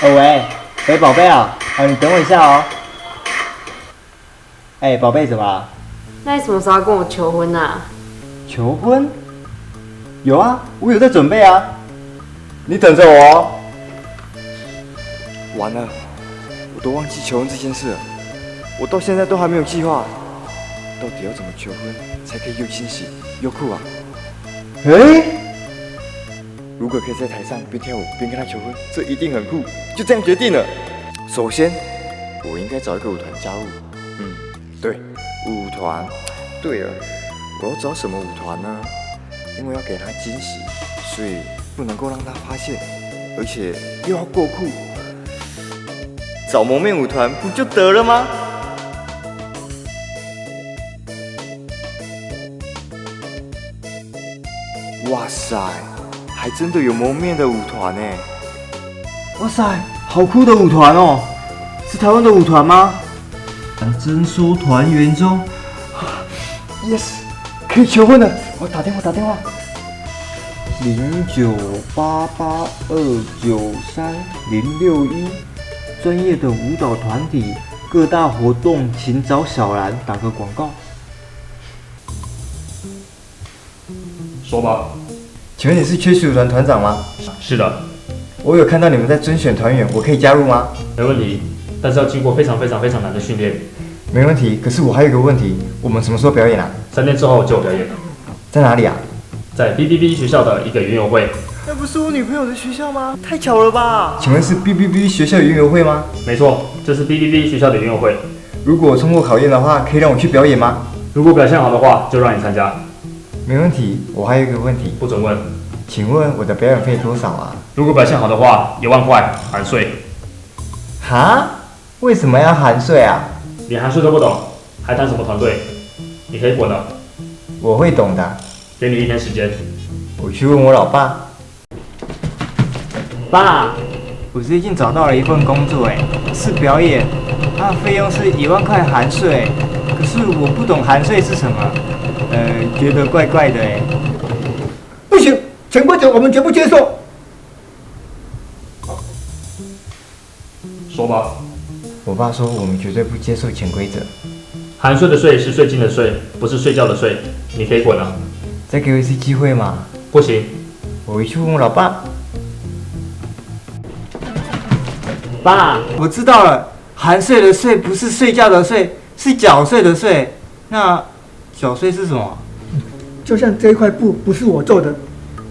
喂，宝贝啊，你等我一下哦。宝贝，怎么了？那你什么时候要跟我求婚啊？求婚？有啊，我有在准备啊。你等着我哦。完了，我都忘记求婚这件事了。我到现在都还没有计划，到底要怎么求婚才可以又惊喜又酷啊？如果可以在台上边跳舞边跟他求婚，这一定很酷。就这样决定了。首先，我应该找一个舞团加入。对，舞团。对了，我要找什么舞团呢？因为要给他惊喜，所以不能够让他发现，而且又要够酷。找蒙面舞团不就得了吗？哇塞，还真的有蒙面的舞团呢！哇塞，好酷的舞团哦！是台湾的舞团吗？征收团员中 ，yes， 可以求婚了！我打电话。0988293061，专业的舞蹈团体，各大活动请找小兰打个广告。说吧。请问你是缺席舞团团长吗？是的，我有看到你们在甄选团员，我可以加入吗？没问题，但是要经过非常难的训练。没问题，可是我还有一个问题，我们什么时候表演啊3天之后就有表演了。在哪里啊？在 BBB 学校的一个园游会。那不是我女朋友的学校吗？太巧了吧！请问是 BBB 学校园游会吗？没错，这是 BBB 学校的园游会。如果我通过考验的话，可以让我去表演吗？如果表现好的话，就让你参加。没问题，我还有一个问题，不准问。请问我的表演费多少啊？如果表现好的话，1万块含税。哈？为什么要含税啊？连含税都不懂，还谈什么团队？你可以滚了。我会懂的。给你1天时间。我去问我老爸。爸，我最近找到了一份工作，是表演，它的费用是1万块含税，可是我不懂含税是什么，觉得怪怪的。不行，潜规则我们绝不接受。说吧。我爸说我们绝对不接受潜规则。含税的税是税金的税，不是睡觉的税。你可以滚了。再给我一次机会嘛？不行。我回去问我老爸。爸，我知道了，含税的税不是睡觉的税，是缴税的税。那缴税是什么？就像这块布不是我做的，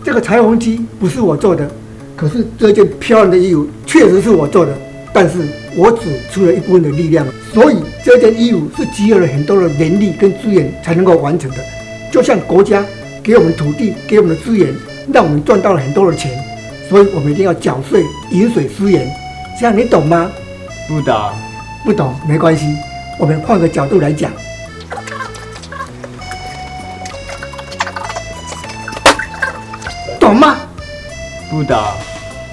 这个裁缝机不是我做的，可是这件漂亮的衣服确实是我做的，但是我只出了一部分的力量，所以这件衣服是集合了很多的人力跟资源才能够完成的。就像国家给我们土地，给我们的资源，让我们赚到了很多的钱，所以我们一定要缴税，饮水思源。这样你懂吗？不懂。不懂没关系，我们换个角度来讲。懂吗？不懂。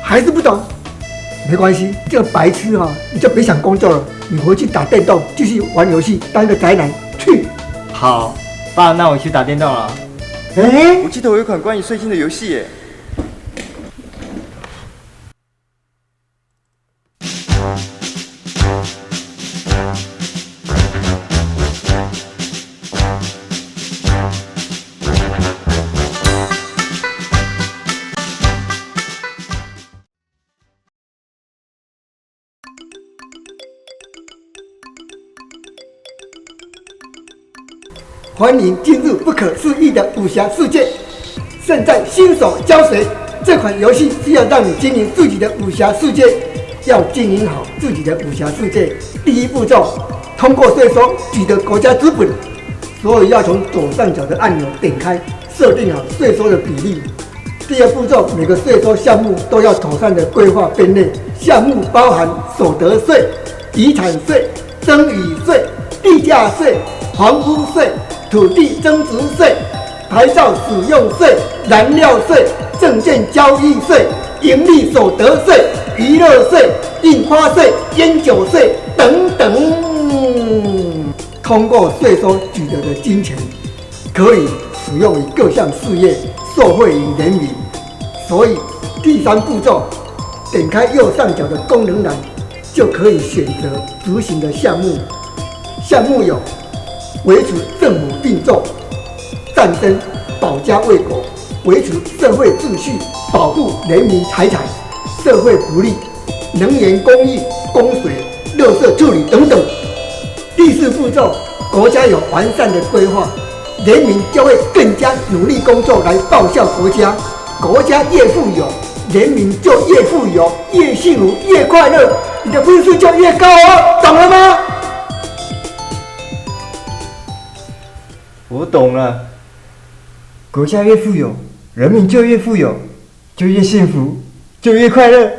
还是不懂？没关系，这个白痴你就别想工作了，你回去打电动，继续玩游戏，当个宅男去。好，爸，那我去打电动了。我记得我有款关于税金的游戏耶。欢迎进入不可思议的武侠世界。现在新手教学，这款游戏是要让你经营自己的武侠世界。要经营好自己的武侠世界，第一步骤，通过税收取得国家资本，所以要从左上角的按钮点开，设定好税收的比例。第二步骤，每个税收项目都要妥善的规划分类，项目包含所得税、遗产税、赠与税、地价税、房屋税、土地增值税、牌照使用税、燃料税、证券交易税、盈利所得税、娱乐税、印花税、烟酒税等等。通过税收取得的金钱，可以使用于各项事业，受惠于人民。所以第三步骤，点开右上角的功能栏，就可以选择执行的项目。项目有维持政府运作、战争、保家卫国、维持社会秩序、保护人民财产、社会福利、能源公益、供水、垃圾处理等等。第4步骤，国家有完善的规划，人民就会更加努力工作来报效国家。国家越富有，人民就越富有，越幸福越快乐，你的分数就越高哦，懂了吗？我懂了，国家越富有，人民就越富有，就越幸福，就越快乐。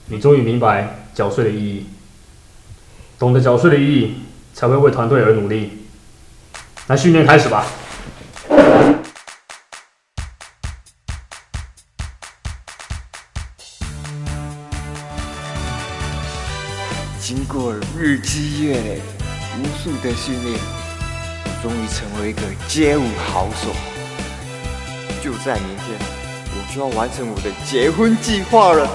你终于明白缴税的意义，懂得缴税的意义，才会为团队而努力。那训练开始吧。经过日积月累、无数的训练，我终于成为一个街舞好手。就在明天，我就要完成我的结婚计划了。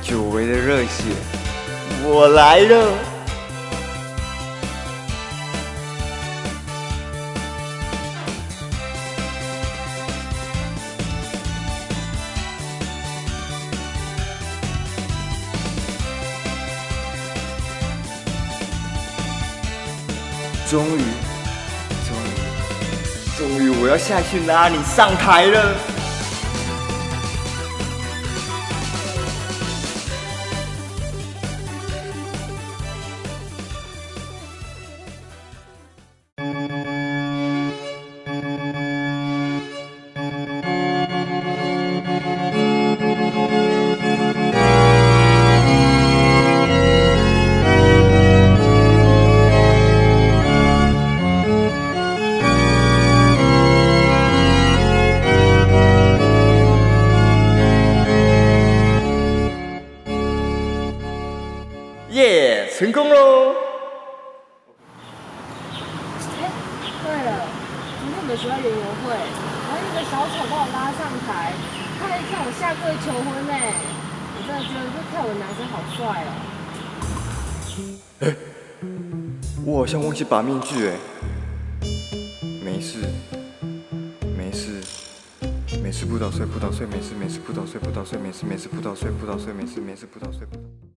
久违的热血，我来了！终于，我要下去拉你上台了。耶，成功喽！对了，今天我们学校园游会，还有一个小丑把我拉上台，他还向我下跪求婚呢。我真的觉得这跳舞的男生好帅哦。我好像忘记拔面具哎。没事，不捣碎，没事，不捣碎，没事，不捣碎，没事，不捣碎，没事，不捣碎。